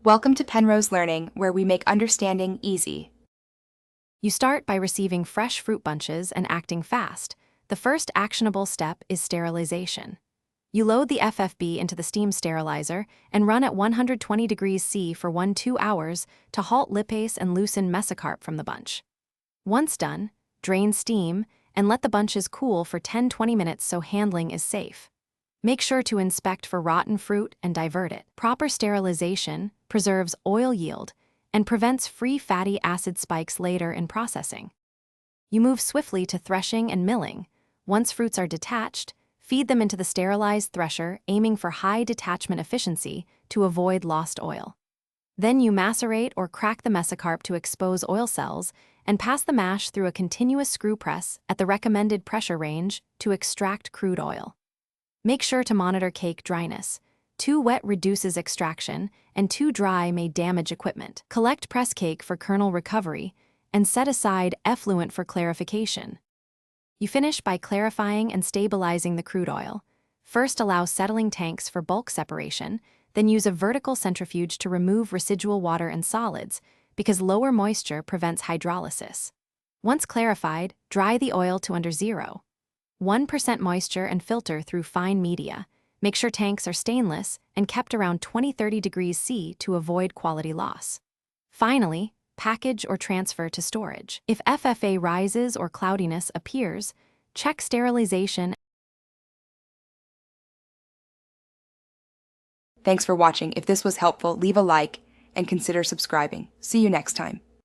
Welcome to Penrose Learning, where we make understanding easy. You start by receiving fresh fruit bunches and acting fast. The first actionable step is sterilization. You load the FFB into the steam sterilizer and run at 120 degrees C for 1-2 hours to halt lipase and loosen mesocarp from the bunch. Once done, drain steam and let the bunches cool for 10-20 minutes so handling is safe. Make sure to inspect for rotten fruit and divert it. Proper sterilization preserves oil yield and prevents free fatty acid spikes later in processing. You move swiftly to threshing and milling. Once fruits are detached, feed them into the sterilized thresher, aiming for high detachment efficiency to avoid lost oil. Then you macerate or crack the mesocarp to expose oil cells and pass the mash through a continuous screw press at the recommended pressure range to extract crude oil. Make sure to monitor cake dryness. Too wet reduces extraction, and too dry may damage equipment. Collect press cake for kernel recovery, and set aside effluent for clarification. You finish by clarifying and stabilizing the crude oil. First allow settling tanks for bulk separation, then use a vertical centrifuge to remove residual water and solids, because lower moisture prevents hydrolysis. Once clarified, dry the oil to under 1% moisture and filter through fine media. Make sure tanks are stainless and kept around 20-30 degrees C to avoid quality loss. Finally, package or transfer to storage. If FFA rises or cloudiness appears, check sterilization. Thanks for watching. If this was helpful, leave a like and consider subscribing. See you next time.